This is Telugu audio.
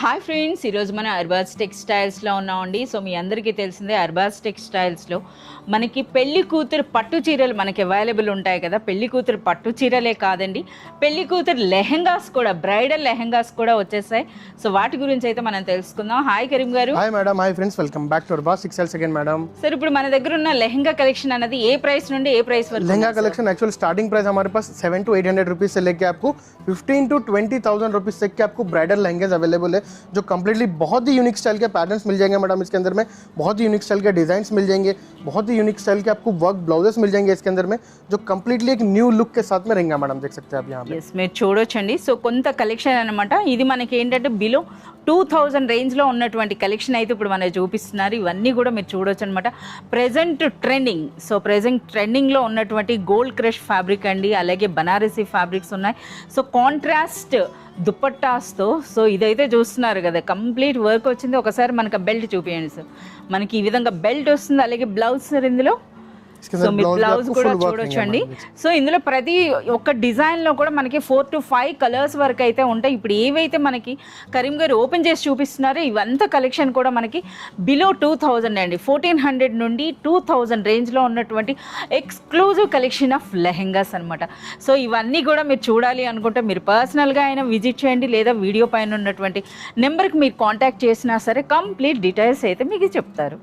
హాయ్ ఫ్రెండ్స్, ఈరోజు మనం అర్బాజ్ టెక్స్టైల్స్లో ఉన్నామండి. సో మీ అందరికీ తెలిసిందే అర్బాజ్ టెక్స్టైల్స్లో మనకి పెళ్లి కూతురు పట్టు చీరలు మనకి అవైలబుల్ ఉంటాయి కదా. పెళ్లి కూతురు పట్టు చీరలే కాదండి, పెళ్లి కూతురు లెహెంగాస్ కూడా, బ్రైడల్ లెహెంగాస్ కూడా వచ్చేసాయి. సో వాటి గురించి అయితే మనం తెలుసుకుందాం. హాయ్ కరీం గారు. Hi madam. Hi friends, welcome back to Arbaaz textiles again madam. Sir, ఇప్పుడు మన దగ్గర ఉన్న లెహెంగా కలెక్షన్ అనేది ఏ ప్రైస్ నుండి ఏ ప్రైస్ వరకు? Lehenga collection actual starting price हमारे पास 700 to 800 रुपीज़ से लेके आपको 15 to 20,000 रुपीज़ तक के आपको ब्राइडल लहंगे अवेलेबल है, जो कम्प्लीटली बहुत ही यूनिक स्टाइल के पैटर्न्स मिल जाएंगे मैडम। इसके अंदर में बहुत ही यूनिक स्टाइल के डिजाइन्स मिल जाएंगे, बहुत ही यूनिक स्टाइल के आपको वर्क ब्लाउजेस मिल जाएंगे इसके अंदर में, जो कम्प्लीटली एक न्यू लुक के साथ में रहेंगे मैडम। देख सकते हैं आप यहाँ पे। ఎస్, మీరు చూడొచ్చండి. సో కొంత కలెక్షన్ అనమాట ఇది. మనకి ఏంటంటే బిలో 2000 రేంజ్లో ఉన్నటువంటి కలెక్షన్ అయితే ఇప్పుడు మనకి చూపిస్తున్నారు. ఇవన్నీ కూడా మీరు చూడొచ్చు అనమాట. ప్రెజెంట్ ట్రెండింగ్, సో ప్రెజెంట్ ట్రెండింగ్లో ఉన్నటువంటి గోల్డ్ క్రష్ ఫ్యాబ్రిక్ అండి, అలాగే బనారసీ ఫ్యాబ్రిక్స్ ఉన్నాయి. సో కాంట్రాస్ట్ దుపట్టాస్తో, సో ఇదైతే చూస్తున్నారు కదా, కంప్లీట్ వర్క్ వచ్చింది. ఒకసారి మనకు బెల్ట్ చూపించండి సార్. మనకి ఈ విధంగా బెల్ట్ వస్తుంది, అలాగే బ్లౌజ్ సార్ ఇందులో. సో మీరు బ్లౌజ్ కూడా చూడొచ్చండి. సో ఇందులో ప్రతి ఒక్క డిజైన్లో కూడా మనకి 4 to 5 కలర్స్ వరకు అయితే ఉంటాయి. ఇప్పుడు ఏవైతే మనకి కరీం గారు ఓపెన్ చేసి చూపిస్తున్నారో ఇవంతా కలెక్షన్ కూడా మనకి బిలో 2000 అండి, 1400 నుండి 2000 రేంజ్లో ఉన్నటువంటి ఎక్స్క్లూజివ్ కలెక్షన్ ఆఫ్ లెహెంగాస్ అనమాట. సో ఇవన్నీ కూడా మీరు చూడాలి అనుకుంటే మీరు పర్సనల్గా అయినా విజిట్ చేయండి, లేదా వీడియో పైన ఉన్నటువంటి నెంబర్కి మీరు కాంటాక్ట్ చేసినా సరే కంప్లీట్ డీటెయిల్స్ అయితే మీకు చెప్తారు.